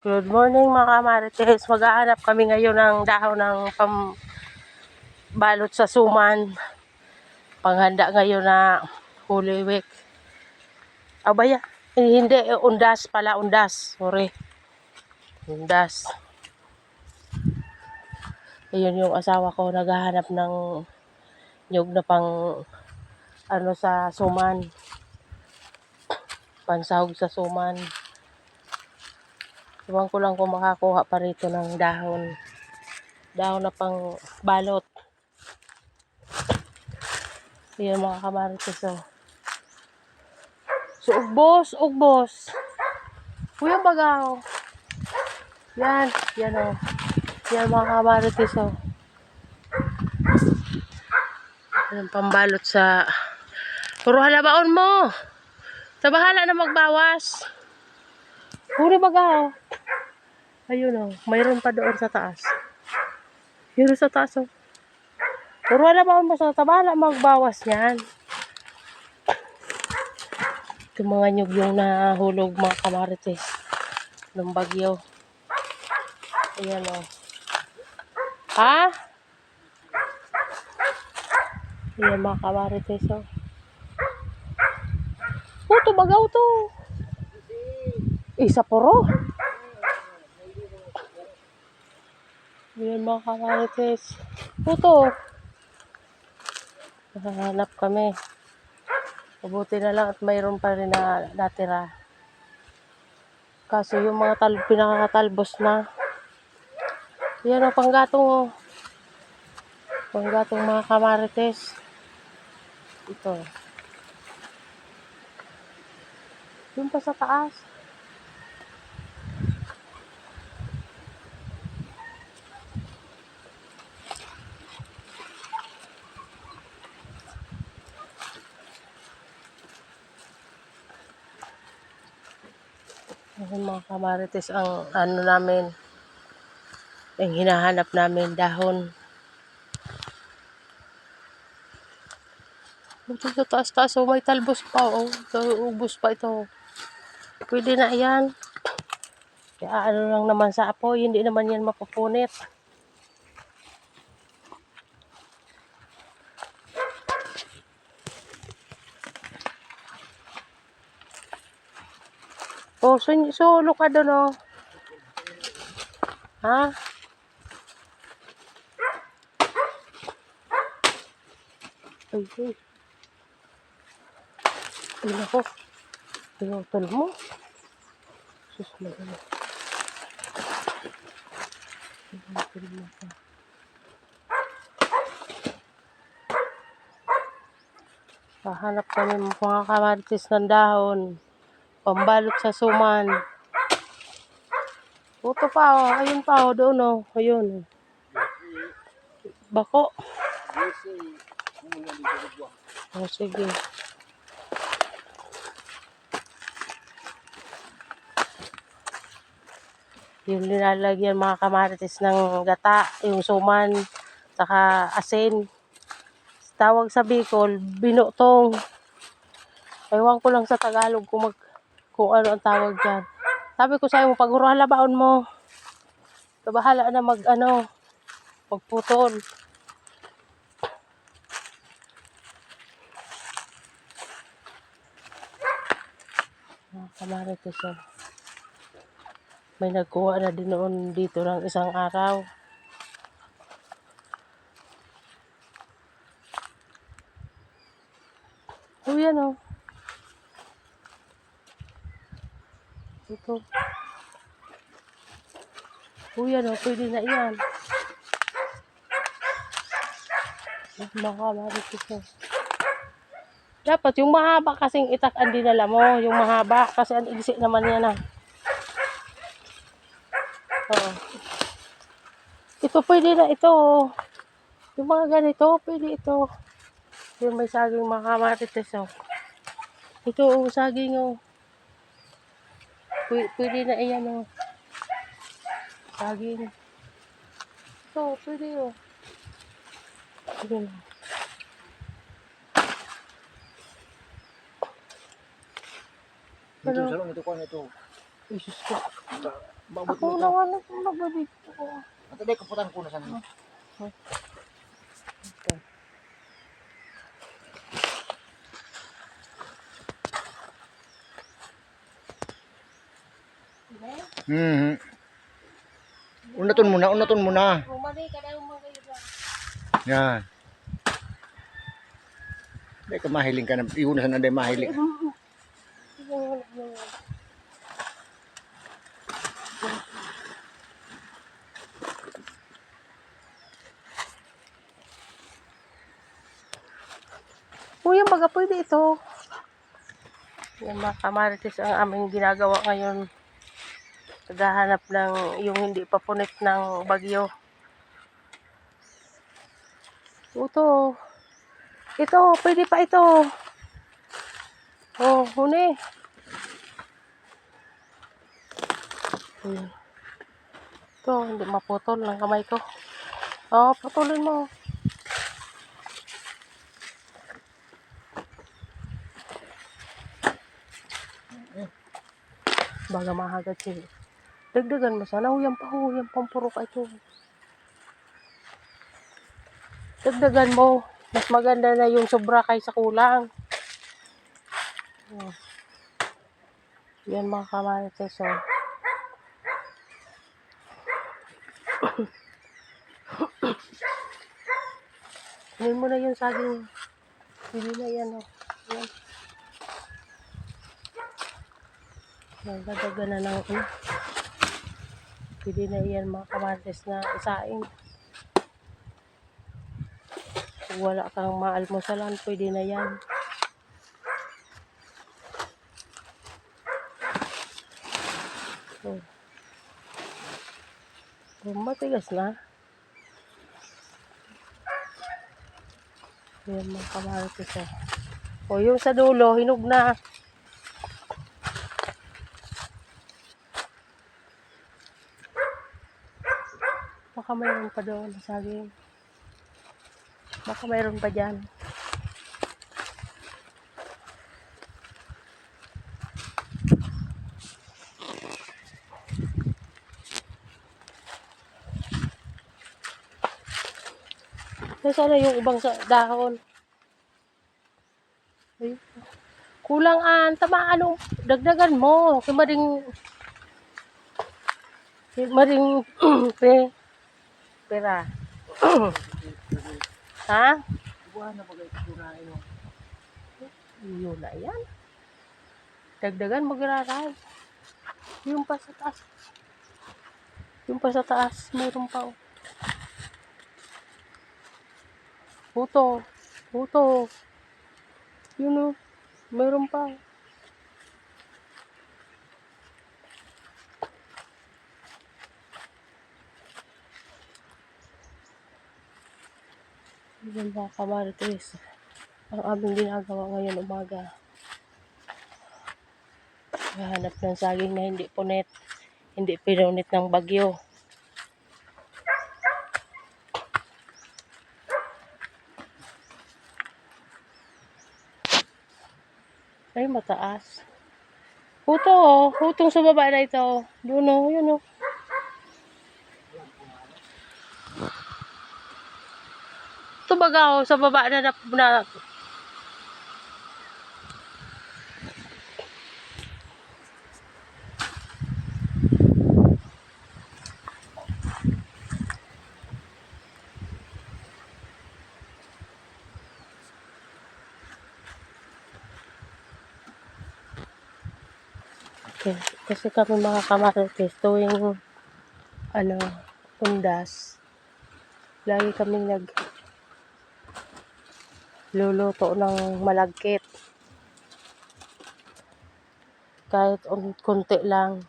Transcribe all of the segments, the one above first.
Good morning mga kamarites. Mag-aanap kami ngayon ng dahon ng pambalot sa suman. Panghanda ngayon na Holy Week. Abaya, hindi, undas pala, undas. Sorry. Undas. Ayun yung asawa ko naghahanap ng nyug na pang sa suman. Pansahog sa suman. Iwan ko lang kung makakuha pa rito ng dahon. Dahon na pang balot. Ayan mga kamarites, oh. So, ugbos. Kuya bagaw. Yan oh. Yan mga kamarites, oh. Yan pambalot sa... Puro halabaon mo. Sa bahala na magbawas. Puro bagaw. Ayun, oh. Mayroon pa doon sa taas. Yun sa taas, oh. Puro halabaon mo sa bahala magbawas yan. Ito mga nyug yung nahulog mga kamarites. Ng bagyo. Ayan, oh. Ha? Ayan mga kamarites, oh. Puto bagaw to. Isa puro. Ayan mga kamarites. Puto. Nahanap kami. Mabuti na lang at mayroon pa rin na natira. Kaso yung mga pinakatalbos na. Yan o, panggatong o. Panggatong mga kamarites. Ito. Yung pa sa taas. Yung mga kamarites ang namin. Ang hinahanap namin dahon. Ito sa taas-taas o, may talbos pa o. Ubos pa ito. Pwede na yan. Kaya lang naman sa apoy, hindi naman yan mapupunit. Oh, solo ka doon, oh. Ha? Ay. Ay, nako. Pinutol mo. Sus, magano. Pinutol mo pa. Hahanap kami mga kamarites ng dahon. Pambalot sa suman. Puto pa, oh. Ayun pa, oh. Doon, oh. Ayun. Bako. Oh, sige. Yung nilalagyan mga kamarites ng gata, yung suman, saka asin. Tawag sa Bicol, binutong. Ewan ko lang sa Tagalog kung ano ang tawag dyan. Sabi ko sa'yo, pag-halabaon mo. Bahala na magputol. Mga kamarites, oh. May nagkuha na din noon dito ng isang araw. Oh, yan, oh. Ito. Oh, yan, oh. Pwede na yan. Mga kamarites, oh. Dapat yung mahaba kasing itak ang dinala mo. Yung mahaba. Kasi ang igsi naman yan, ah. Oh. Ito pwede na ito, oh. Yung mga ganito, pwede ito. Yung may saging mga kamarites, oh. Ito, oh, saging, oh. Pwede na iyan, oh. Saging. Ito, pwede, oh. Pwede na. Ano? Ito ko na ito. Isus ko. Babot Ako mo ito. naman ito nagbabito. At hindi, kaputan ko na sana. Ito. Unaton muna. Umali ka na yung mga iba. Yan. Hindi ka mahiling ka na. Iyon na sana hindi mahiling. Uy, yung baga pwede ito. Yan mga kamarites ang aming ginagawa ngayon. Naghahanap ng yung hindi pa punit ng bagyo. Ito. Ito, pwede pa ito. Oh, huni. Ito, hindi maputol ng kamay ko. Oh, putulin mo. Baga mahagat siya. Dagdagan mo sana. Huyang pampuro ka ito. Dagdagan mo. Mas maganda na yung sobra kaysa kulang. Oh. Yan mga kamarites. Oh. Kunin mo na yung saging. Pili na yan. Oh. Yan. Nagdadagan na ng ano. Pili na yan mga kamarites na isain. Kung wala kang maalmusalan, pwede na yan. Oh. Oh, matigas na. Yan mga kamarites. Oh. O yung sa dulo, hinog na. Baka mayroon pa doon sa saging. Baka mayroon pa dyan. Nasaan na yung ibang sa dahon? Ay, kulang an. Tama ano. Dagdagan mo. Kimaring pera. Ha? Buwan na bagay kunain mo. Yun na yan. Dagdagan magraray. Yung pa sa taas. Yung pa sa taas. Mayroon pa. Oh. Puto. Puto. Yun o. Mayroon pa. Yun mga kamarites. Ang aming ginagawa ngayon umaga. Hahanap ng saging na hindi punit. Hindi pinunit ng bagyo. Ay, mataas. Puto oh. Putong sa baba na ito. Doon oh. Yun oh. Ito baga oh. Sa baba na okay. Kasi kami mga kamarites tuwing ano, undas. Lagi kaming nagluluto ng malagkit. Kahit konti lang.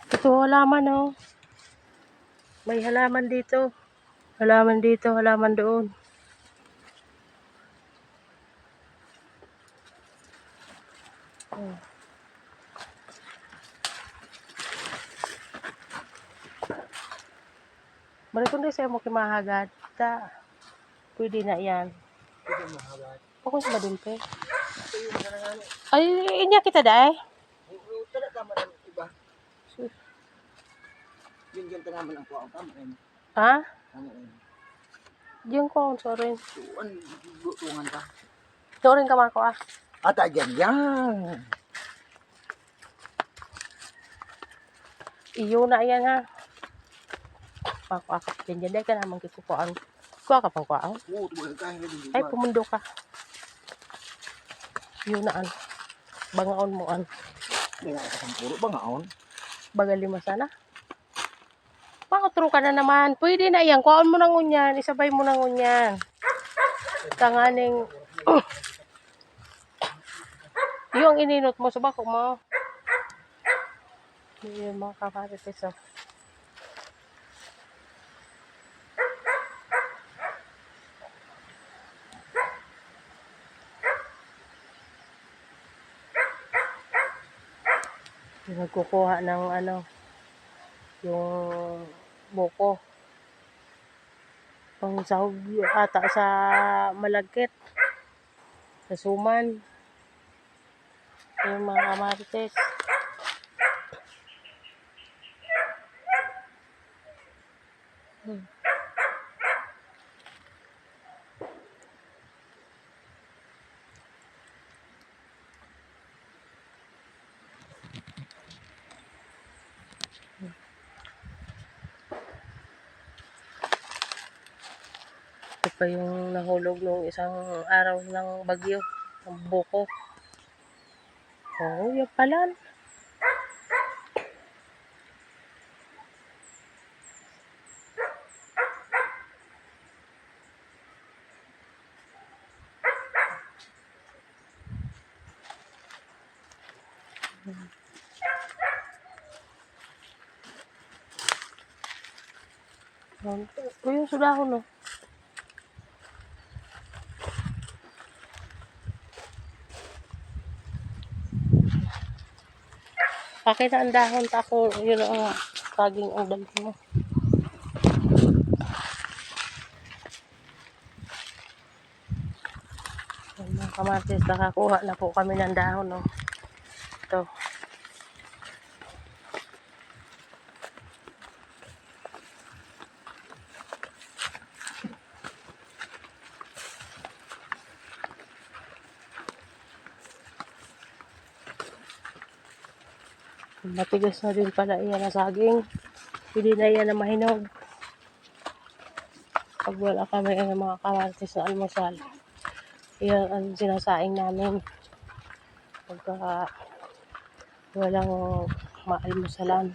Ito halaman oh. May halaman dito. Halaman dito, halaman doon. Oh. Balik ko sa mo kimahagad. Pwede na yan. Pwede mo hawat. Ako sa madimpe. Ito yung nanangano. Ay, inya kita dahi. Talaga man Yung ganito naman ang kuha. Tama rin. Ha? Tama rin. Diyan ko, sorry. Tuwan, lutungan ka. Sorry ka mako ah. At agyan yan. Iyo na yan ha. Mako ako. Diyan ka naman kikukuhaan. Kuha ka pang kuhaan. Oo, tuwag ka. Ay, pumundo ka. Iyo na an. Bangaon mo an. May nakakasang puro ba ngaon? Bagal lima sana. Pakotro ka na naman. Pwede na yan. Kuhaan mo na ngunyan. Isabay mo na ngunyan. Tanganing. Yung ininot mo sa bako mo. Yun mga kamarites. Oh. Nagkukuha ng ano. Yung buko. Pang sahog ata sa malagkit. Sa suman. Yung mga kamarites. Ito pa yung nahulog nung isang araw ng bagyo. Ang buko. Oo, yung pala. O yung sudahon no. Pakita ang dahon ta ako yun ang saging ang dalhin mo. Mga kamatis, nakakuha na po kami ng dahon no. Ito. Matigas na din pala iyan na saging. Hindi na yan na mahinog. Pag wala kami ng mga kamatis na almusal, iyan ang sinasaing namin. Pagka walang maalmusalan.